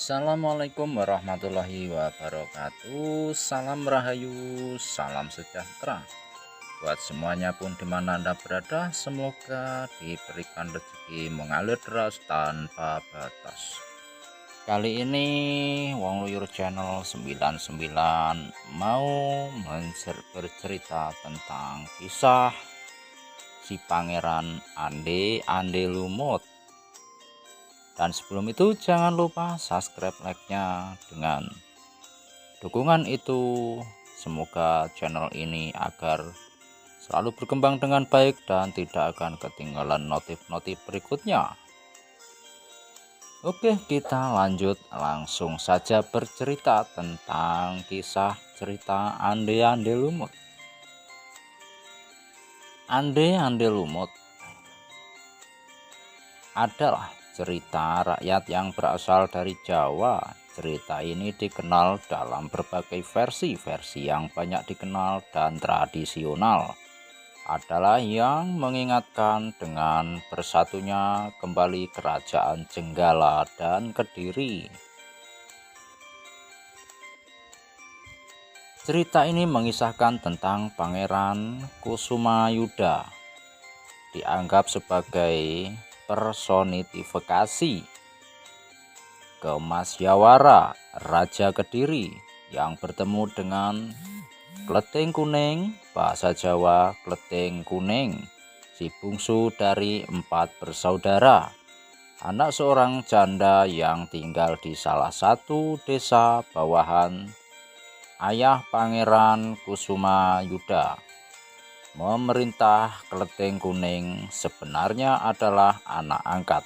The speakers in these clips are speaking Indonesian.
Assalamualaikum warahmatullahi wabarakatuh. Salam rahayu, salam sejahtera buat semuanya pun dimana Anda berada. Semoga diberikan rezeki mengalir deras tanpa batas. Kali ini Wong Luyur Channel 99 mau bercerita tentang kisah si Pangeran Ande Lumut. Dan sebelum itu jangan lupa subscribe, like-nya. Dengan dukungan itu semoga channel ini agar selalu berkembang dengan baik dan tidak akan ketinggalan notif-notif berikutnya. Oke, kita lanjut langsung saja bercerita tentang kisah cerita Ande Lumut. Ande Lumut adalah cerita rakyat yang berasal dari Jawa. Cerita ini dikenal dalam berbagai versi yang banyak dikenal dan tradisional adalah yang mengingatkan dengan bersatunya kembali kerajaan Jenggala dan Kediri. Cerita ini mengisahkan tentang Pangeran Kusumayuda, dianggap sebagai personifikasi Kemasyawara Raja Kediri yang bertemu dengan Kleting Kuning, bahasa Jawa Kleting Kuning, si bungsu dari 4 bersaudara, anak seorang janda yang tinggal di salah satu desa bawahan ayah Pangeran Kusumayuda. Memerintah Kleting Kuning sebenarnya adalah anak angkat,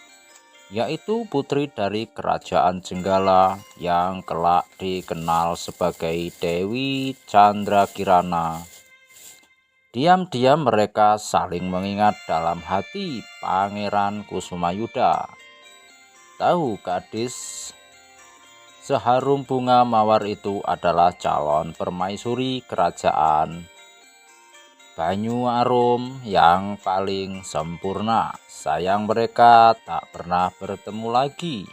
yaitu putri dari kerajaan Jenggala yang kelak dikenal sebagai Dewi Candrakirana. Diam-diam mereka saling mengingat dalam hati Pangeran Kusumayuda. Tahu gadis seharum bunga mawar itu adalah calon permaisuri kerajaan Banyu Arum yang paling sempurna. Sayang mereka tak pernah bertemu lagi.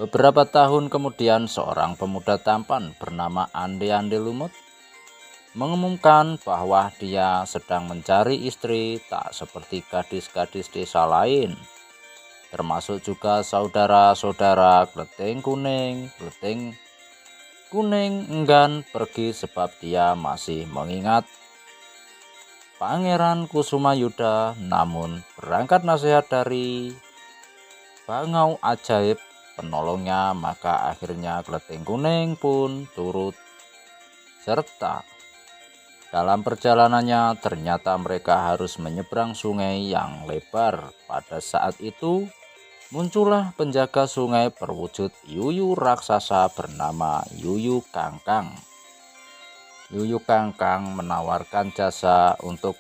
Beberapa tahun kemudian seorang pemuda tampan bernama Ande Lumut mengumumkan bahwa dia sedang mencari istri, tak seperti gadis-gadis desa lain, termasuk juga saudara-saudara Kleting Kuning enggan pergi sebab dia masih mengingat Pangeran Kusumayuda. Namun berangkat nasihat dari bangau ajaib penolongnya, maka akhirnya Kleting Kuning pun turut serta. Dalam perjalanannya ternyata mereka harus menyeberang sungai yang lebar. Pada saat itu muncullah penjaga sungai berwujud yuyu raksasa bernama Yuyu Kangkang. Yuyu Kangkang menawarkan jasa untuk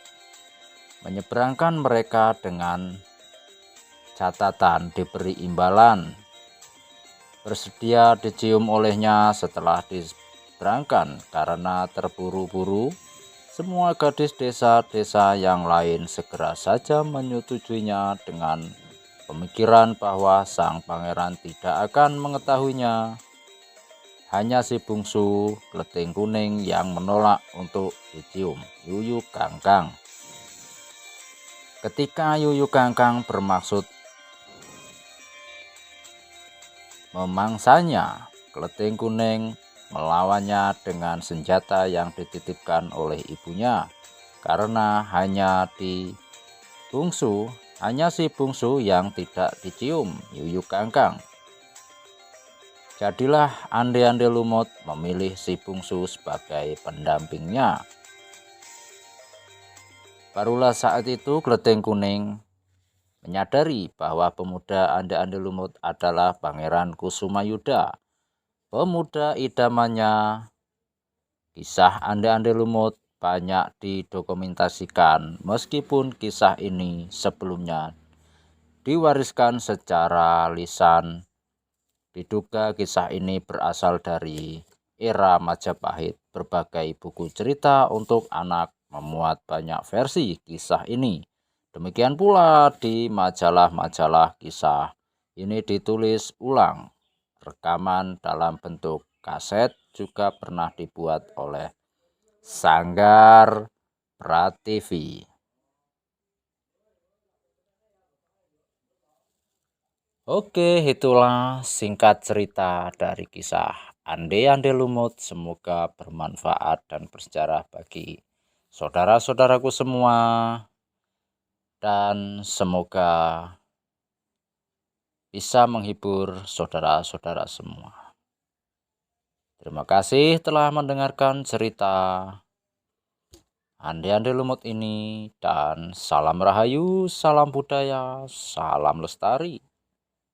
menyeberangkan mereka dengan catatan diberi imbalan. Bersedia dicium olehnya setelah diseberangkan. Karena terburu-buru, semua gadis desa-desa yang lain segera saja menyetujuinya dengan pemikiran bahwa sang pangeran tidak akan mengetahuinya. Hanya si bungsu Kleting Kuning yang menolak untuk dicium Yuyu Kangkang. Ketika Yuyu Kangkang bermaksud memangsanya, Kleting Kuning melawannya dengan senjata yang dititipkan oleh ibunya. Karena hanya si bungsu yang tidak dicium Yuyu Kangkang. Jadilah Ande Lumut memilih si bungsu sebagai pendampingnya. Barulah saat itu Kleting Kuning menyadari bahwa pemuda Ande-Ande Lumut adalah Pangeran Kusumayuda, pemuda idamannya. Kisah Ande-Ande Lumut banyak didokumentasikan, meskipun kisah ini sebelumnya diwariskan secara lisan. Diduga kisah ini berasal dari era Majapahit. Berbagai buku cerita untuk anak memuat banyak versi kisah ini. Demikian pula di majalah-majalah kisah ini ditulis ulang. Rekaman dalam bentuk kaset juga pernah dibuat oleh Sanggar Prativi. Oke, itulah singkat cerita dari kisah Ande-Ande Lumut. Semoga bermanfaat dan bersejarah bagi saudara-saudaraku semua. Dan semoga bisa menghibur saudara-saudara semua. Terima kasih telah mendengarkan cerita Ande-Ande Lumut ini. Dan salam rahayu, salam budaya, salam lestari.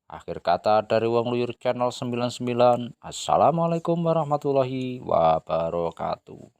Akhir kata dari Wong Luyur Channel 99. Assalamualaikum warahmatullahi wabarakatuh.